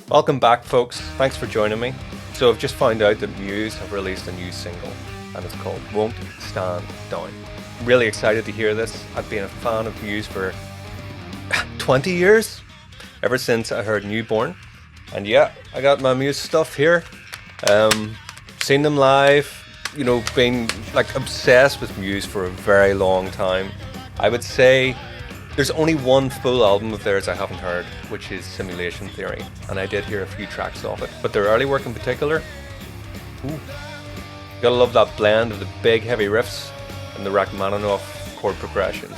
Welcome back, folks. Thanks for joining me. So I've just found out that MUSE have released a new single, and it's called Won't Stand Down. I'm really excited to hear this. I've been a fan of MUSE for 20 years, ever since I heard Newborn. And yeah, I got my MUSE stuff here. Seen them live, you know, been like obsessed with MUSE for a very long time. I would say there's only one full album of theirs I haven't heard, which is Simulation Theory, and I did hear a few tracks off it. But their early work in particular, ooh, gotta love that blend of the big heavy riffs and the Rachmaninoff chord progressions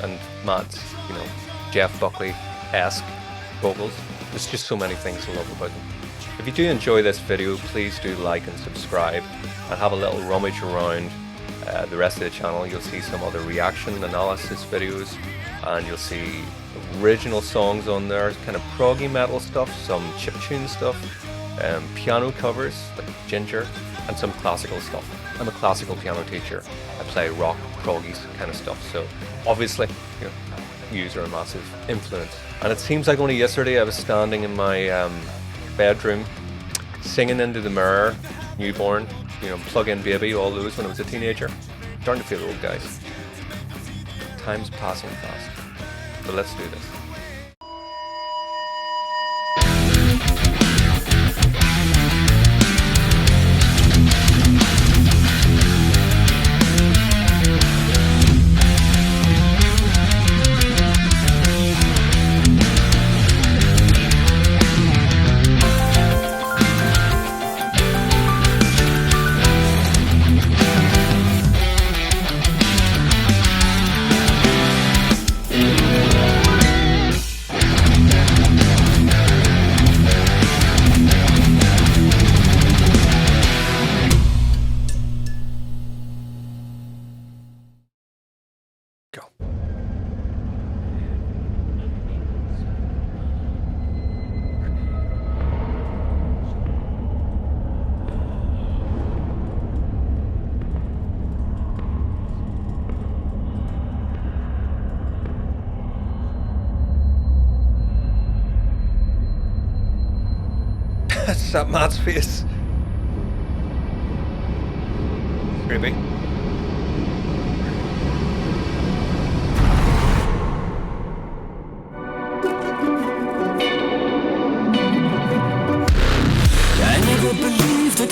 and Matt's, you know, Jeff Buckley-esque vocals. There's just so many things to love about them. If you do enjoy this video, please do like and subscribe and have a little rummage around the rest of the channel. You'll see some other reaction analysis videos, and you'll see original songs on there, kind of proggy metal stuff, some chiptune stuff, piano covers like Ginger, and some classical stuff. I'm a classical piano teacher. I play rock, proggy kind of stuff, so obviously, you know, MUSE are a massive influence. And it seems like only yesterday I was standing in my bedroom singing into the mirror, Newborn, you know, Plug In Baby, all those when I was a teenager. Starting to feel old, guys. Time's passing fast. But let's do this. Go. That's that Matt's face. Creepy.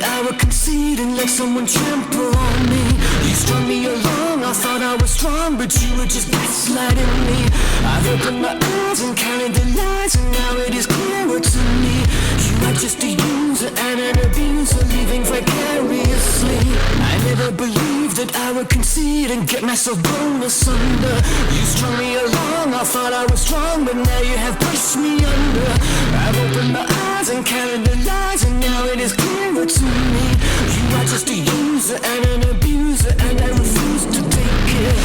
I would concede and let someone trample on me. You strung me along, I thought I was strong, but you were just gaslighting me. I've opened my eyes and counted the lies, and now it is clearer to me. You are just a user and an abuser, living vicariously. I never believed that I would concede and get myself blown asunder. You strung me along, I thought I was strong, but now you have pushed me under. I've opened my eyes and counted the lies, and now it is clearer to me. You are just a user and an abuser, and I refuse to take it.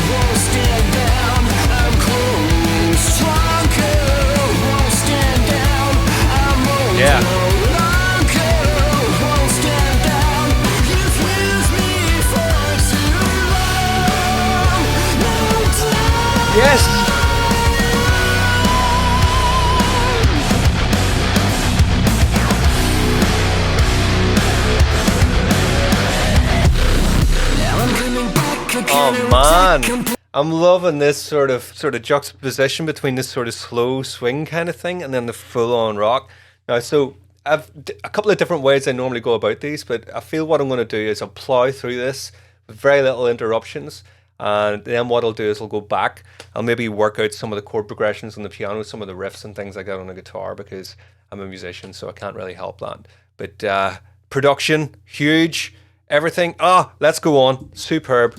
Won't stand down, I'm cold, stronger. Won't stand down, I'm old. Yeah. Yes! Oh man, I'm loving this sort of juxtaposition between this sort of slow swing kind of thing and then the full-on rock. Now, so I've a couple of different ways I normally go about these, but I feel what I'm going to do is I'll plow through this with very little interruptions. And then what I'll do is I'll go back. I'll maybe work out some of the chord progressions on the piano, some of the riffs and things like that on the guitar, because I'm a musician, so I can't really help that. But production, huge, everything. Let's go on. Superb.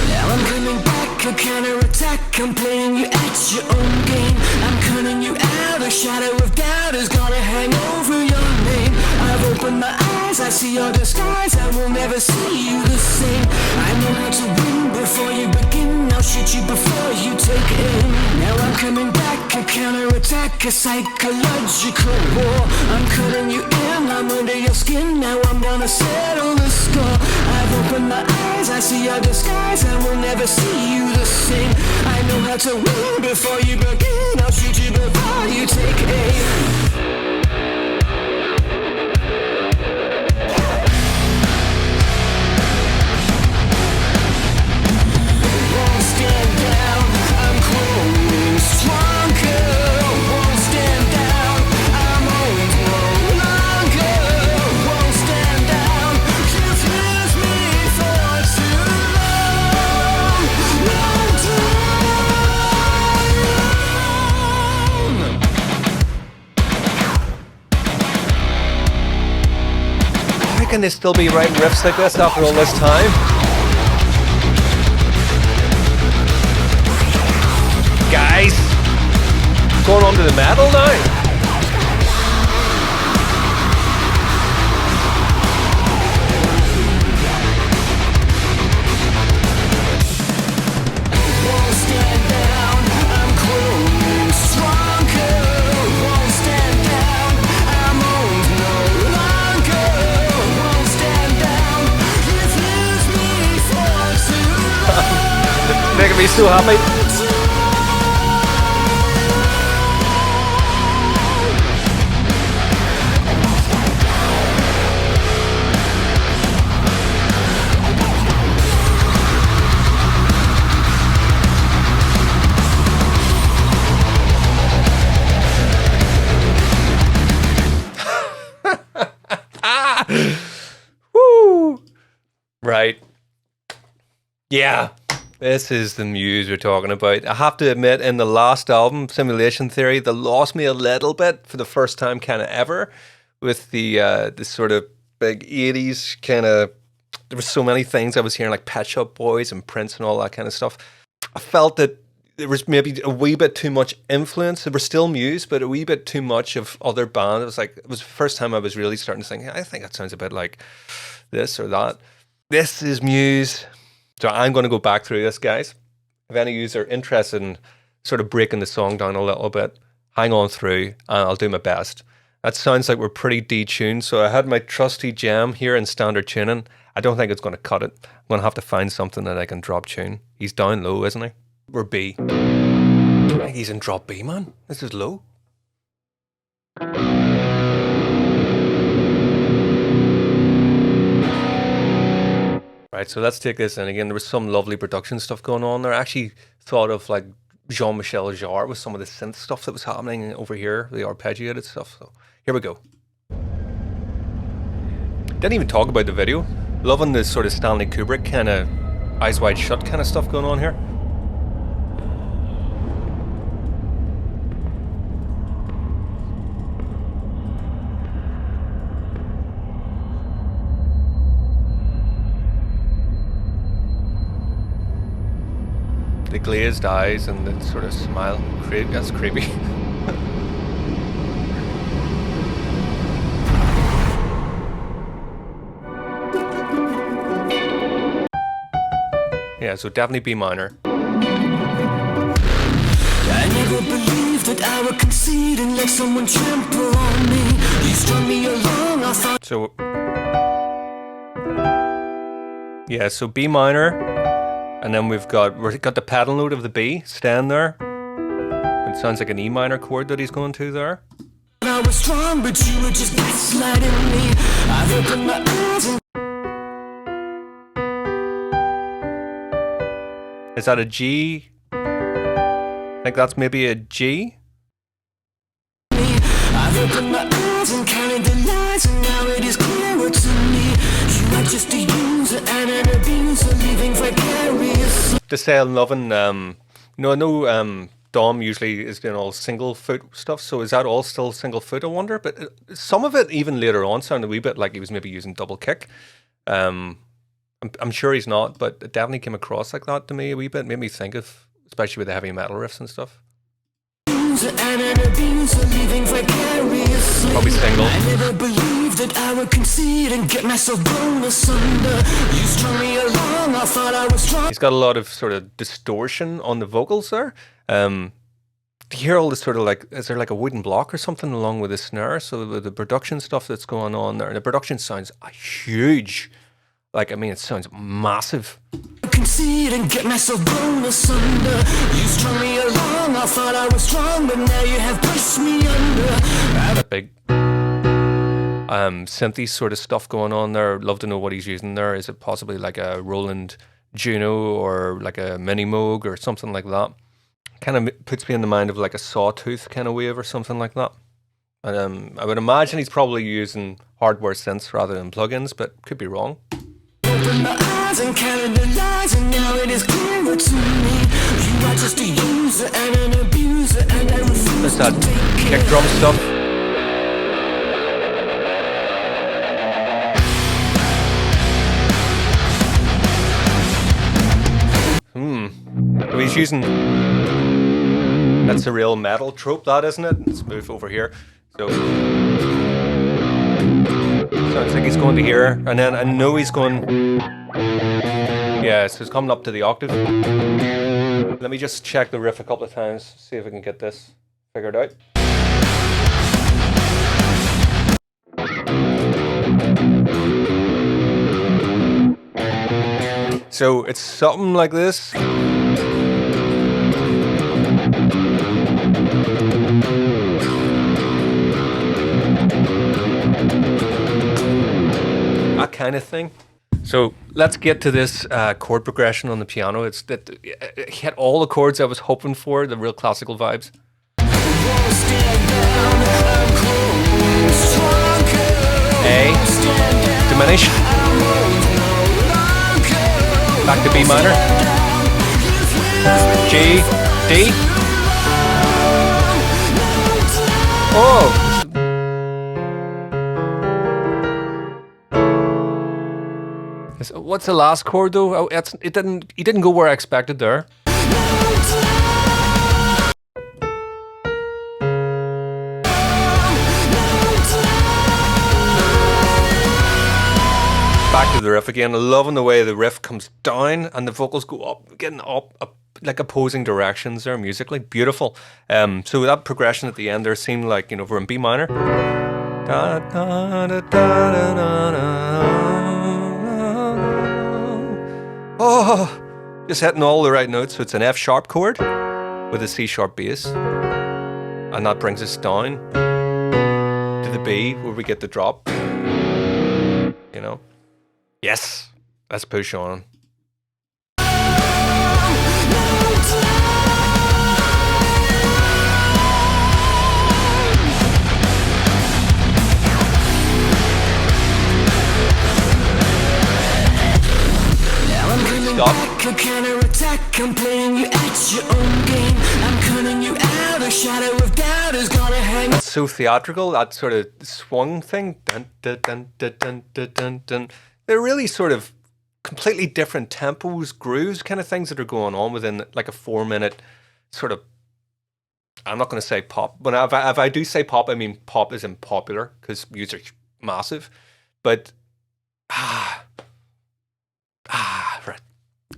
Now I'm coming back, a counter-attack. I'm playing you at your own game. I'm cutting you out. A shadow of doubt is gonna hang over your name. I've opened my eyes, I see your disguise. I will never see you the same. I know how to win before you begin. I'll shoot you before you take aim. Now I'm coming back, a counter-attack, a psychological war. I'm cutting you in, I'm under your skin. Now I'm gonna settle the score. see our disguise, I will never see you the same. I know how to win before you begin. I'll shoot you before you take aim. Won't stand down, I'm growing stronger. Won't stand down, I'm old no longer. Won't stand down, you've used me for too long. Won't How can they still be writing riffs like this after all this time? Guys, going on to the metal now. Won't stand down, I'm growing stronger. Won't stand down, I'm old no longer. Won't stand down, you've used me for too long. Making me so happy. Woo! Right. Yeah. This is the Muse we're talking about. I have to admit, in the last album, Simulation Theory, they lost me a little bit for the first time kind of ever with the sort of big 80s kind of... There were so many things I was hearing, like Pet Shop Boys and Prince and all that kind of stuff. I felt that there was maybe a wee bit too much influence. There were still Muse, but a wee bit too much of other bands. It was like, it was the first time I was really starting to think, I think that sounds a bit like this or that. This is Muse. So I'm going to go back through this, guys. If any of you are interested in sort of breaking the song down a little bit, hang on through and I'll do my best. That sounds like we're pretty detuned. So I had my trusty jam here in standard tuning. I don't think it's going to cut it. I'm going to have to find something that I can drop tune. He's down low, isn't he? We're B. I think he's in drop B, man. This is low. Right, so let's take this in again. There was some lovely production stuff going on there. I actually thought of like Jean-Michel Jarre with some of the synth stuff that was happening over here, the arpeggiated stuff. So here we go. Didn't even talk about the video. Loving this sort of Stanley Kubrick kind of eyes wide shut kind of stuff going on here. The glazed eyes and the sort of smile. That's creepy. Yeah, so definitely B minor. I never believed that I would concede and let someone trample on me. You strung me along, I thought. So yeah, so B minor, and then we've got the pedal note of the B stand there. It sounds like an E minor chord that he's going to there. I was strong, but you were just gaslighting me. I've opened my eyes and Is that a G? I think that's maybe a G. I've opened my eyes and counted the lies, and now it is clearer to me. You are just a user and an abuser, living vicarious. To say I'm loving, I know Dom usually is doing all single foot stuff, so is that all still single foot, I wonder? But some of it, even later on, sounded a wee bit like he was maybe using double kick. I'm sure he's not, but it definitely came across like that to me a wee bit. Made me think of, especially with the heavy metal riffs and stuff. Probably single. I never believed that I would concede and get myself blown asunder. You strung me along, I thought I was strong. He's got a lot of sort of distortion on the vocals there. Do you hear all this sort of like, is there like a wooden block or something along with the snare? So the production stuff that's going on there, and the production sounds huge. Like, I mean, it sounds massive. Concede and get myself blown asunder. You strung me along, I thought I was strong, but now you have pushed me under. That big synthy sort of stuff going on there. Love to know what he's using there. Is it possibly like a Roland Juno or like a Mini Moog or something like that? Kind of puts me in the mind of like a Sawtooth kind of wave or something like that. And I would imagine he's probably using hardware synths rather than plugins, but could be wrong. Open my eyes and counted the lies, and now it is clearer to me. You are just a user and an abuser, and I refuse There's that to take kick care. drum stuff. So he's using... That's a real metal trope, that, isn't it? Let's move over here. So... Sounds like he's going to here, and then I know he's going... Yeah, so it's coming up to the octave. Let me just check the riff a couple of times, see if I can get this figured out. So it's something like this. That kind of thing. So let's get to this chord progression on the piano. It hit all the chords I was hoping for, the real classical vibes. A, diminished, back to B minor, G, D. Oh! What's the last chord though? Oh, he didn't go where I expected there. Back to the riff again. Loving the way the riff comes down and the vocals go up, getting up like opposing directions there musically. Beautiful. So that progression at the end there seemed like, you know, we're in B minor. Da, da, da, da, da, da, da. Oh, just hitting all the right notes. So it's an F sharp chord with a C sharp bass, and that brings us down to the B where we get the drop. You know, yes, let's push on. Stop. I'm playing you at your own game. I'm cutting you out. A shadow of doubt is gonna hang. That's so theatrical, that sort of swung thing. Dun, dun, dun, dun, dun, dun, dun, dun. They're really sort of completely different tempos, grooves, kind of things that are going on within like a 4-minute sort of... I'm not going to say pop. But if I do say pop, I mean pop isn't popular because MUSE are massive. But... right.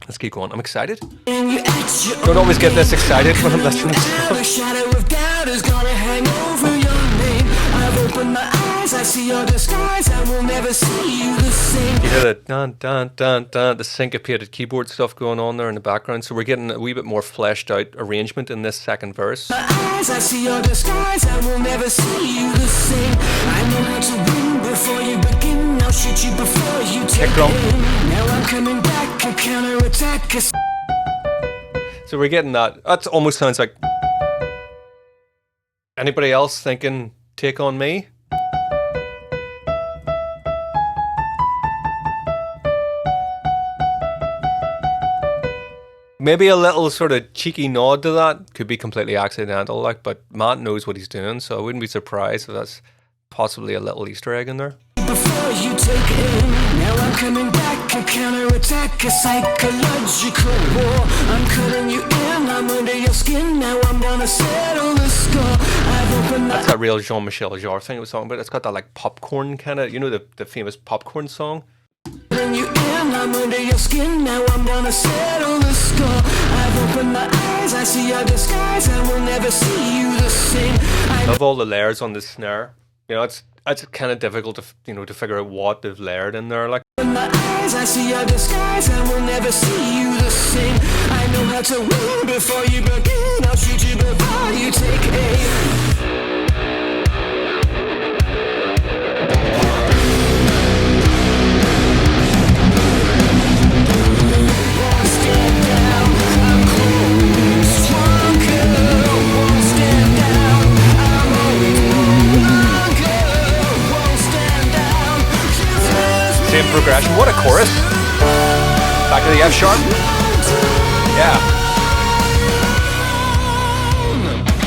Let's keep going. I'm excited. Don't always get this excited when I'm listening to stuff. A shadow of doubt is gonna hang over your name. I've opened my eyes, I see your disguise. I will never see you the same. You hear the dun dun dun dun, the syncopated keyboard stuff going on there in the background. So we're getting a wee bit more fleshed out arrangement in this second verse. My eyes, I see your disguise. I will never see you the same. I know how to win before you begin. I'll shoot you before you take Kick drum. aim. Now I'm coming back, a counterattack. So we're getting that. That almost sounds like... Anybody else thinking Take On Me? Maybe a little sort of cheeky nod to that. Could be completely accidental, like, but Matt knows what he's doing, so I wouldn't be surprised if that's possibly a little Easter egg in there. Before you take aim, now I'm coming back, a counterattack, a psychological war. I'm cutting you in, I'm under your skin, now I'm gonna settle the score. I've opened my... That's that real Jean-Michel Jarre thing I was talking about. It's got that like popcorn kind of, you know, the famous popcorn song. Cutting you in, I'm under your skin, now I'm gonna settle the score. I've opened my eyes, I see your disguise, I will never see you the same. I Love all the layers on the snare. You know, it's kind of difficult to, you know, to figure out what they've layered in there. Like, opened my eyes, eyes, I see your disguise. I will never see you the same. I know how to win before you begin. I'll shoot you before you take aim. Won't stand down, I'm cold, stronger. Won't stand down, I'm always no longer. Won't stand down, just lose me. Same progression. What a chorus. Back to the F sharp. Yeah.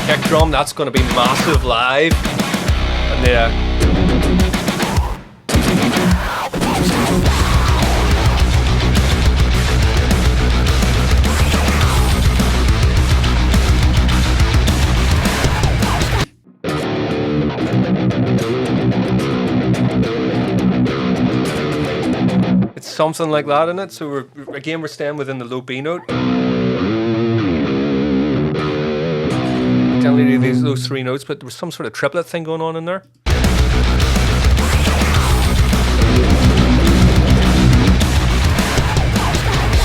Kick drum, that's going to be massive live. And it's something like that in it. So we're staying within the low B note. Generally those three notes, but there was some sort of triplet thing going on in there.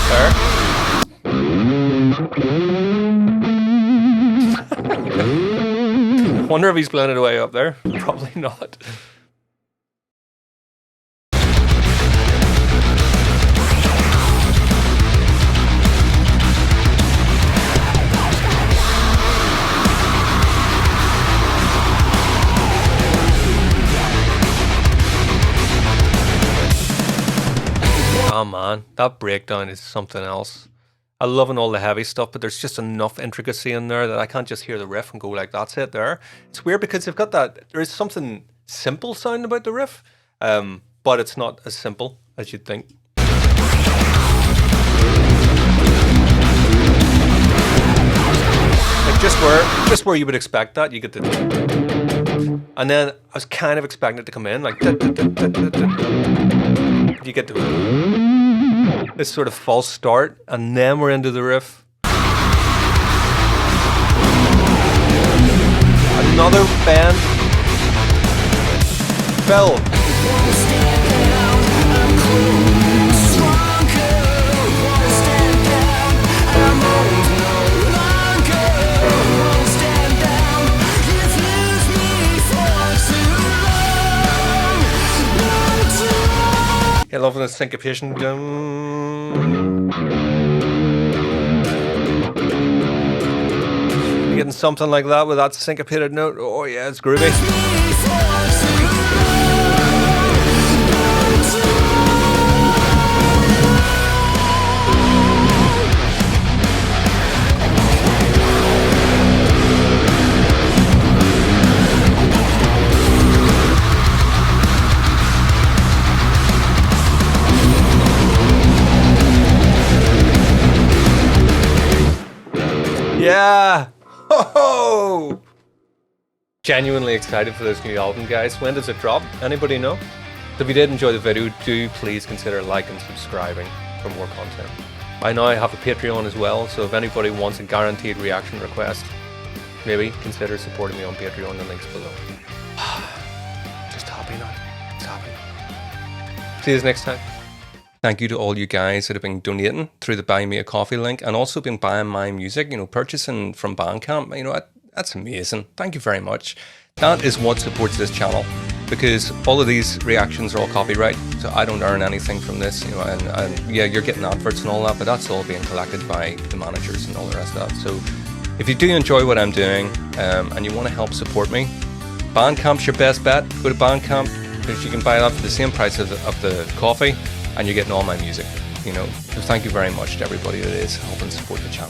There. Wonder if he's playing it away up there. Probably not. Oh man, that breakdown is something else. I love all the heavy stuff, but there's just enough intricacy in there that I can't just hear the riff and go like, that's it there. It's weird because they've got that, there is something simple sound about the riff, but it's not as simple as you'd think. Like just where you would expect that, you get the... And then I was kind of expecting it to come in, like... You get to this sort of false start, and then we're into the riff. Another bend. Phil. I love the syncopation. You're getting something like that with that syncopated note. Oh yeah, it's groovy. Yeah! Ho-ho! Genuinely excited for this new album, guys. When does it drop? Anybody know? If you did enjoy the video, do please consider liking and subscribing for more content. I now have a Patreon as well, so if anybody wants a guaranteed reaction request, maybe consider supporting me on Patreon, the link's below. Just happy now. It's happy. See you next time. Thank you to all you guys that have been donating through the Buy Me a Coffee link and also been buying my music, purchasing from Bandcamp. That's amazing. Thank you very much. That is what supports this channel, because all of these reactions are all copyright, so I don't earn anything from this, and yeah, you're getting adverts and all that, but that's all being collected by the managers and all the rest of that. So if you do enjoy what I'm doing and you want to help support me, Bandcamp's your best bet. Go to Bandcamp, because you can buy that for the same price of the coffee, and you're getting all my music, So thank you very much to everybody that is helping support the channel.